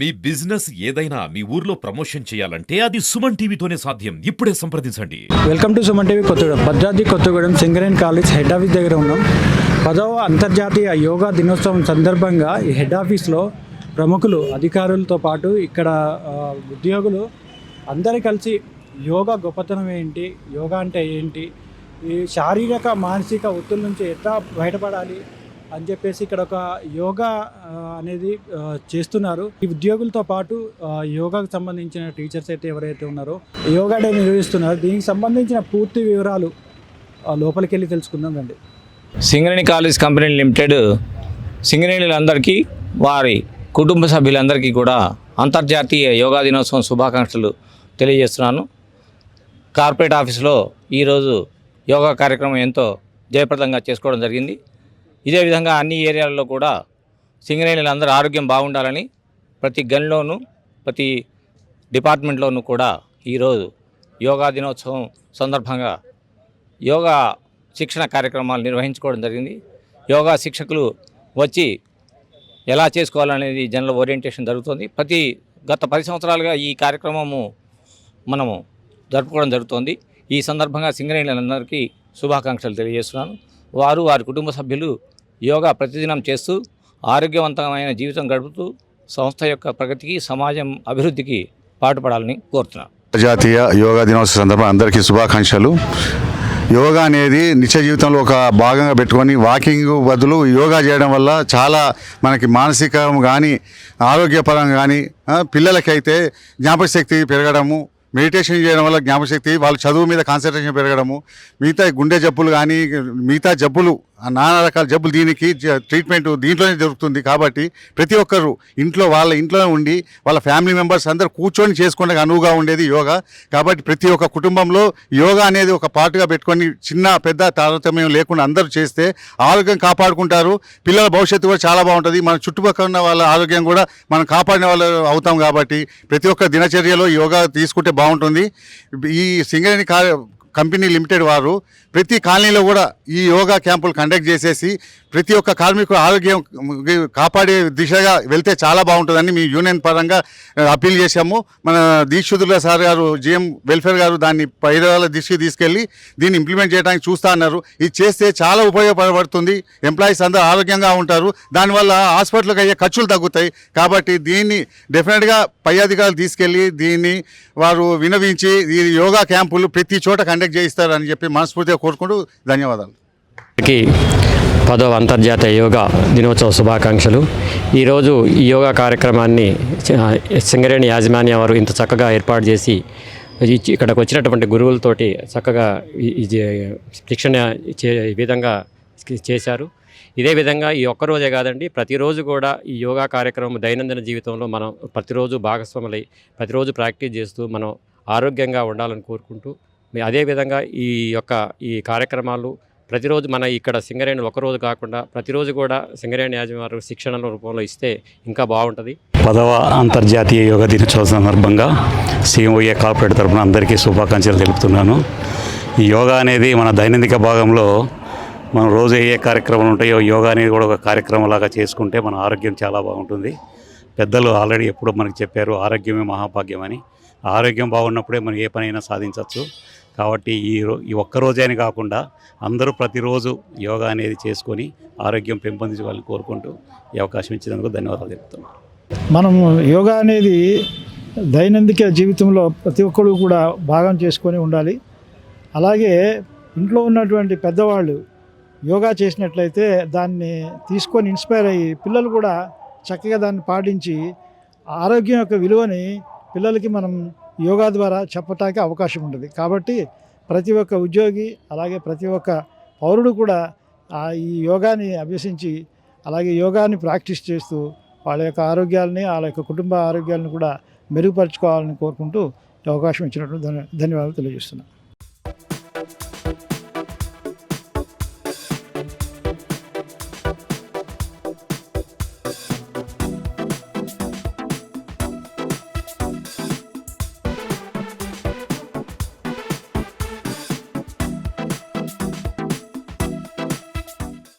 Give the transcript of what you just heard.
మీ business ఏదైనా మీ ఊర్లో promotion చేయాలంటే అది సుమన్ టీవీతోనే సాధ్యం. ఇప్పుడే సంప్రదించండి. Welcome to Suman TV Kothagudem. Bhadradri Kothagudem Singareni college head office దగ్గర ఉన్నాం. 10వ అంతర్జాతీయ యోగా దినోత్సవం సందర్భంగా ఈ హెడ్ ఆఫీస్లో ప్రముఖులు అధికారులతో పాటు ఇక్కడ ఉద్యోగులు అందరూ కలిసి యోగా గొప్పతనం ఏంటి, యోగా అంటే ఏంటి, ఈ శారీరక మానసిక ఒత్తిడి నుంచి ఎట్లా బయటపడాలి అని చెప్పేసి ఇక్కడ ఒక యోగా అనేది చేస్తున్నారు. ఈ ఉద్యోగులతో పాటు యోగాకు సంబంధించిన టీచర్స్ అయితే ఎవరైతే ఉన్నారో యోగా డే నిర్వహిస్తున్నారు. దీనికి సంబంధించిన పూర్తి వివరాలు లోపలికి వెళ్ళి తెలుసుకుందాం రండి. సింగరేణి కాలేజ్ కంపెనీ లిమిటెడ్ సింగరేణులందరికీ వారి కుటుంబ సభ్యులందరికీ కూడా అంతర్జాతీయ యోగా దినోత్సవం శుభాకాంక్షలు తెలియజేస్తున్నాను. కార్పొరేట్ ఆఫీసులో ఈరోజు యోగా కార్యక్రమం ఎంతో జయప్రదంగా చేసుకోవడం జరిగింది. ఇదే విధంగా అన్ని ఏరియాల్లో కూడా సింగరేణులందరూ ఆరోగ్యం బాగుండాలని ప్రతి గన్లోనూ ప్రతి డిపార్ట్మెంట్లోనూ కూడా ఈరోజు యోగా దినోత్సవం సందర్భంగా యోగా శిక్షణ కార్యక్రమాలు నిర్వహించుకోవడం జరిగింది. యోగా శిక్షకులు వచ్చి ఎలా చేసుకోవాలనేది జనరల్ ఓరియంటేషన్ జరుగుతుంది. గత 10 సంవత్సరాలుగా ఈ కార్యక్రమము మనము జరుపుకోవడం జరుగుతుంది. ఈ సందర్భంగా సింగరేణులందరికీ శుభాకాంక్షలు తెలియజేస్తున్నాను. వారి కుటుంబ సభ్యులు యోగా ప్రతిదినం చేస్తూ ఆరోగ్యవంతమైన జీవితం గడుపుతూ సంస్థ యొక్క ప్రగతికి, సమాజం అభివృద్ధికి పాటుపడాలని కోరుతున్నాను. జాతీయ యోగా దినోత్సవ సందర్భంగా అందరికీ శుభాకాంక్షలు. యోగా అనేది నిత్య జీవితంలో ఒక భాగంగా పెట్టుకొని వాకింగ్ బదులు యోగా చేయడం వల్ల చాలా మనకి మానసికం కానీ ఆరోగ్యపరంగా కానీ పిల్లలకైతే జ్ఞాపకశక్తి పెరగడము, మెడిటేషన్ చేయడం వల్ల జ్ఞాపకశక్తి, వాళ్ళు చదువు మీద కాన్సన్ట్రేషన్ పెరగడము, మిగతా గుండె జబ్బులు కానీ మిగతా జబ్బులు నానా రకాల జబ్బులు దీనికి ట్రీట్మెంట్ దీంట్లోనే దొరుకుతుంది. కాబట్టి ప్రతి ఒక్కరు వాళ్ళ ఇంట్లోనే ఉండి వాళ్ళ ఫ్యామిలీ మెంబర్స్ అందరూ కూర్చొని చేసుకోవడానికి అనువుగా ఉండేది యోగా. కాబట్టి ప్రతి ఒక్క కుటుంబంలో యోగా అనేది ఒక పార్ట్గా పెట్టుకొని చిన్న పెద్ద తారతమ్యం లేకుండా అందరూ చేస్తే ఆరోగ్యం కాపాడుకుంటారు. పిల్లల భవిష్యత్తు కూడా చాలా బాగుంటుంది. మన చుట్టుపక్కల ఉన్న వాళ్ళ ఆరోగ్యం కూడా మనం కాపాడిన వాళ్ళు అవుతాం. కాబట్టి ప్రతి ఒక్క దినచర్యలో యోగా తీసుకుంటే బాగుంటుంది. ఈ సింగరేణి కంపెనీ లిమిటెడ్ వారు ప్రతి కాలనీలో కూడా ఈ యోగా క్యాంపులు కండక్ట్ చేసేసి ప్రతి ఒక్క కార్మికుడు ఆరోగ్యం కాపాడే దిశగా వెళ్తే చాలా బాగుంటుందని మీ యూనియన్ పరంగా అప్పీల్ చేశాము. మన దీక్షితుల సార్ గారు, జిఎం వెల్ఫేర్ గారు దాన్ని పైరవాళ్ళ దృష్టికి తీసుకెళ్ళి దీన్ని ఇంప్లిమెంట్ చేయడానికి చూస్తా అన్నారు. ఇది చేస్తే చాలా ఉపయోగపడుతుంది. ఎంప్లాయీస్ అందరూ ఆరోగ్యంగా ఉంటారు. దానివల్ల హాస్పిటల్కి అయ్యే ఖర్చులు తగ్గుతాయి. కాబట్టి దీన్ని డెఫినెట్గా పై అధికారులు తీసుకెళ్ళి దీన్ని వారు వినవించి ఈ యోగా క్యాంపులు ప్రతి చోట కండక్ట్ చేయిస్తారని చెప్పి మనస్ఫూర్తిగా కోరుకుంటూ ధన్యవాదాలు. 10వ అంతర్జాతీయ యోగా దినోత్సవ శుభాకాంక్షలు. ఈరోజు ఈ యోగా కార్యక్రమాన్ని సింగరేణి యాజమాన్యం వారు ఇంత చక్కగా ఏర్పాటు చేసి ఇక్కడికి వచ్చినటువంటి గురువులతోటి చక్కగా శిక్షణ విధంగా చేశారు. ఇదే విధంగా ఈ ఒక్కరోజే కాదండి, ప్రతిరోజు కూడా ఈ యోగా కార్యక్రమం దైనందిన జీవితంలో మనం ప్రతిరోజు భాగస్వాములై ప్రతిరోజు ప్రాక్టీస్ చేస్తూ మనం ఆరోగ్యంగా ఉండాలని కోరుకుంటూ, అదేవిధంగా ఈ కార్యక్రమాలు ప్రతిరోజు మన ఇక్కడ సింగరేణి ఒకరోజు కాకుండా ప్రతిరోజు కూడా సింగరేణి యాజమాన్యం శిక్షణ రూపంలో ఇస్తే ఇంకా బాగుంటుంది. 10వ అంతర్జాతీయ యోగా దినోత్సవం సందర్భంగా సిఎంఓఏ కార్పొరేట్ తరఫున అందరికీ శుభాకాంక్షలు తెలుపుతున్నాను. ఈ యోగా అనేది మన దైనందిక భాగంలో మనం రోజు ఏ కార్యక్రమాలు ఉంటాయో యోగా అనేది కూడా ఒక కార్యక్రమం లాగా చేసుకుంటే మన ఆరోగ్యం చాలా బాగుంటుంది. పెద్దలు ఆల్రెడీ ఎప్పుడో మనకు చెప్పారు, ఆరోగ్యమే మహాభాగ్యం అని. ఆరోగ్యం బాగున్నప్పుడే మనం ఏ పనైనా సాధించవచ్చు. కాబట్టి ఈ ఒక్కరోజే అని కాకుండా అందరూ ప్రతిరోజు యోగా అనేది చేసుకొని ఆరోగ్యం పెంపొందించాలని కోరుకుంటూ ఈ అవకాశం ఇచ్చినందుకు ధన్యవాదాలు చెప్తున్నాను. మనము యోగా అనేది దైనందిక జీవితంలో ప్రతి ఒక్కరు కూడా భాగం చేసుకొని ఉండాలి. అలాగే ఇంట్లో ఉన్నటువంటి పెద్దవాళ్ళు యోగా చేసినట్లయితే దాన్ని తీసుకొని ఇన్స్పైర్ అయ్యి పిల్లలు కూడా చక్కగా దాన్ని పాటించి ఆరోగ్యం యొక్క విలువని పిల్లలకి మనం యోగా ద్వారా చెప్పటానికి అవకాశం ఉంటుంది. కాబట్టి ప్రతి ఒక్క ఉద్యోగి అలాగే ప్రతి ఒక్క పౌరుడు కూడా ఈ యోగాని అభ్యసించి అలాగే యోగాని ప్రాక్టీస్ చేస్తూ వాళ్ళ యొక్క ఆరోగ్యాలని వాళ్ళ యొక్క కుటుంబ ఆరోగ్యాలను కూడా మెరుగుపరుచుకోవాలని కోరుకుంటూ అవకాశం ఇచ్చినట్టు ధన్యవాదాలు తెలియజేస్తున్నాను.